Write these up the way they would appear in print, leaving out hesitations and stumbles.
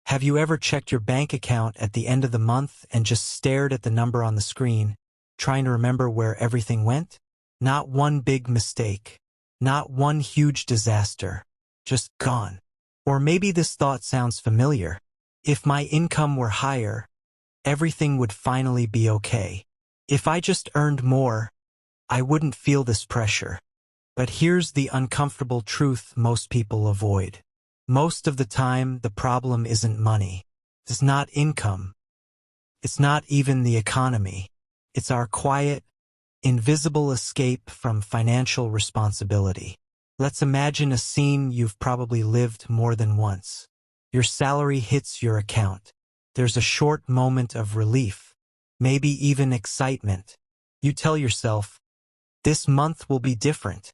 Have you ever checked your bank account at the end of the month and just stared at the number on the screen, trying to remember where everything went? Not one big mistake. Not one huge disaster. Just gone. Or maybe this thought sounds familiar. If my income were higher, everything would finally be okay. If I just earned more, I wouldn't feel this pressure. But here's the uncomfortable truth most people avoid. Most of the time, the problem isn't money. It's not income. It's not even the economy. It's our quiet, invisible escape from financial responsibility. Let's imagine a scene you've probably lived more than once. Your salary hits your account. There's a short moment of relief, maybe even excitement. You tell yourself, this month will be different.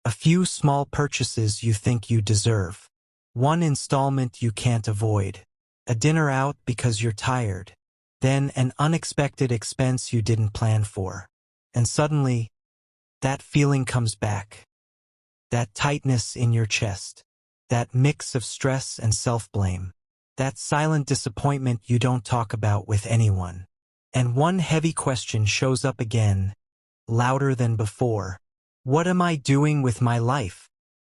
A few small purchases you think you deserve. One installment you can't avoid. A dinner out because you're tired. Then an unexpected expense you didn't plan for. And suddenly, that feeling comes back. That tightness in your chest. That mix of stress and self-blame. That silent disappointment you don't talk about with anyone. And one heavy question shows up again, louder than before. What am I doing with my life?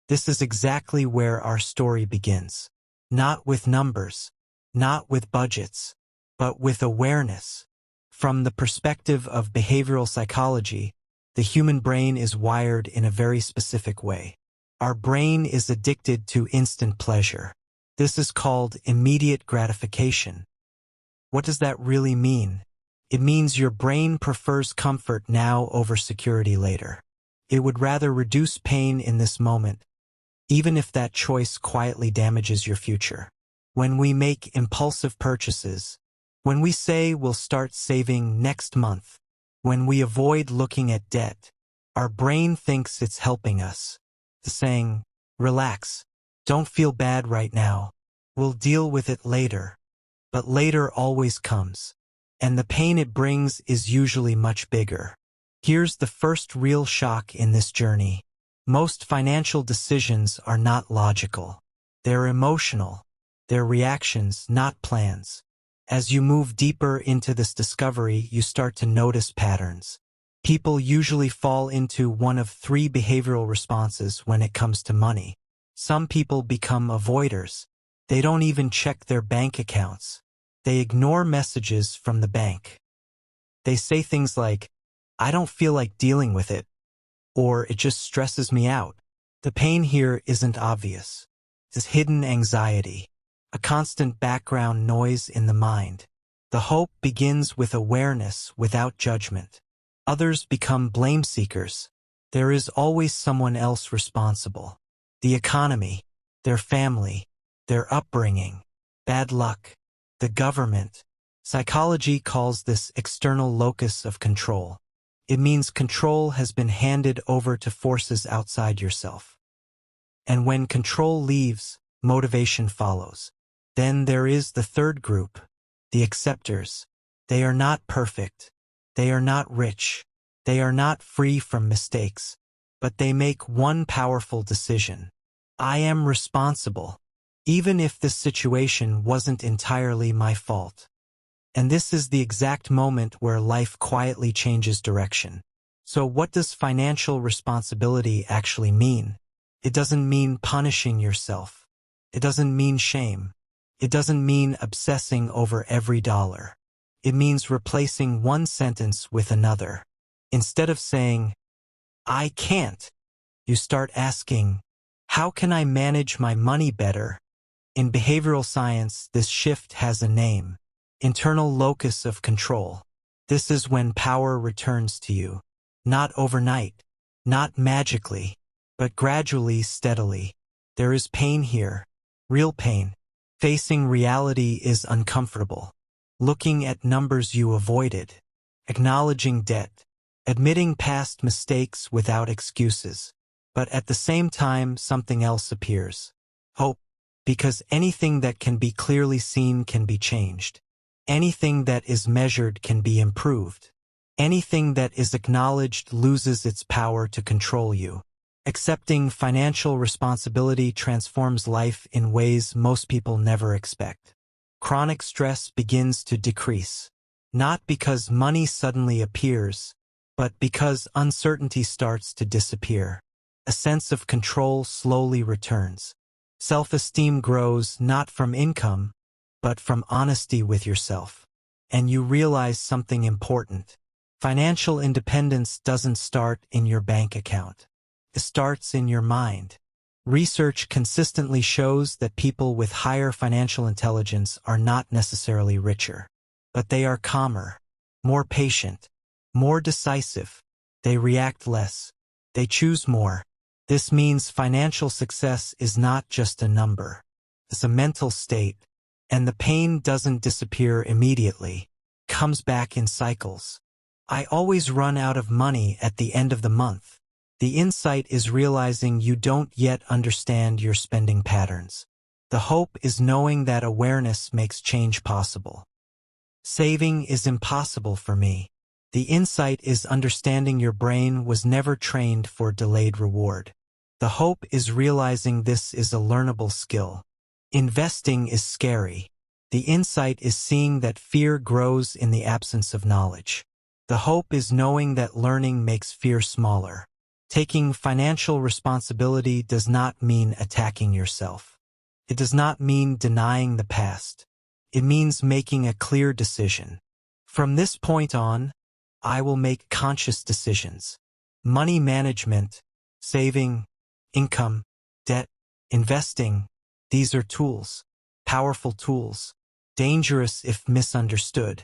This is exactly where our story begins. Not with numbers, not with budgets, but with awareness. From the perspective of behavioral psychology, the human brain is wired in a very specific way. Our brain is addicted to instant pleasure. This is called immediate gratification. What does that really mean? It means your brain prefers comfort now over security later. It would rather reduce pain in this moment, even if that choice quietly damages your future. When we make impulsive purchases, when we say we'll start saving next month, when we avoid looking at debt, our brain thinks it's helping us. It's saying, relax, don't feel bad right now, we'll deal with it later. But later always comes, and the pain it brings is usually much bigger. Here's the first real shock in this journey. Most financial decisions are not logical. They're emotional. They're reactions, not plans. As you move deeper into this discovery, you start to notice patterns. People usually fall into one of three behavioral responses when it comes to money. Some people become avoiders. They don't even check their bank accounts. They ignore messages from the bank. They say things like, I don't feel like dealing with it, or it just stresses me out. The pain here isn't obvious. It's hidden anxiety, a constant background noise in the mind. The hope begins with awareness without judgment. Others become blame seekers. There is always someone else responsible. The economy, their family, their upbringing, bad luck, the government. Psychology calls this external locus of control. It means control has been handed over to forces outside yourself. And when control leaves, motivation follows. Then there is the third group, the acceptors. They are not perfect. They are not rich. They are not free from mistakes. But they make one powerful decision. I am responsible, even if this situation wasn't entirely my fault. And this is the exact moment where life quietly changes direction. So what does financial responsibility actually mean? It doesn't mean punishing yourself. It doesn't mean shame. It doesn't mean obsessing over every dollar. It means replacing one sentence with another. Instead of saying, I can't, you start asking, how can I manage my money better? In behavioral science, this shift has a name. Internal Locus of Control. This is when power returns to you. Not overnight, not magically, but gradually, steadily. There is pain here, real pain. Facing reality is uncomfortable. Looking at numbers you avoided, acknowledging debt, admitting past mistakes without excuses. But at the same time, something else appears. Hope, because anything that can be clearly seen can be changed. Anything that is measured can be improved. Anything that is acknowledged loses its power to control you. Accepting financial responsibility transforms life in ways most people never expect. chronic stress begins to decrease. Not because money suddenly appears, but because uncertainty starts to disappear. A sense of control slowly returns. Self-esteem grows not from income, but from honesty with yourself. And you realize something important. Financial independence doesn't start in your bank account. It starts in your mind. Research consistently shows that people with higher financial intelligence are not necessarily richer, but they are calmer, more patient, more decisive. They react less. They choose more. This means financial success is not just a number. It's a mental state, and the pain doesn't disappear immediately. It comes back in cycles. I always run out of money at the end of the month. The insight is realizing you don't yet understand your spending patterns. The hope is knowing that awareness makes change possible. Saving is impossible for me. The insight is understanding your brain was never trained for delayed reward. The hope is realizing this is a learnable skill. Investing is scary. The insight is seeing that fear grows in the absence of knowledge. The hope is knowing that learning makes fear smaller. Taking financial responsibility does not mean attacking yourself. It does not mean denying the past. It means making a clear decision. From this point on, I will make conscious decisions. Money management, saving, income, debt, investing, these are tools. Powerful tools. Dangerous if misunderstood.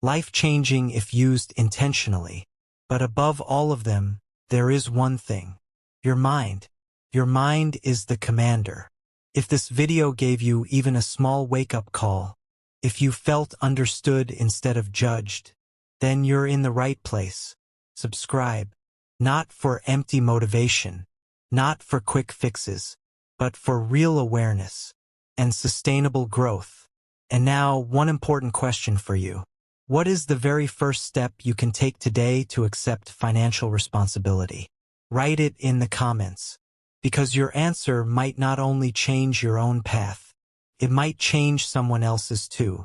Life-changing if used intentionally. But above all of them, there is one thing. Your mind. Your mind is the commander. If this video gave you even a small wake-up call, if you felt understood instead of judged, then you're in the right place. Subscribe. Not for empty motivation, not for quick fixes, but for real awareness and sustainable growth. And now, one important question for you. What is the very first step you can take today to accept financial responsibility? Write it in the comments, because your answer might not only change your own path, it might change someone else's too.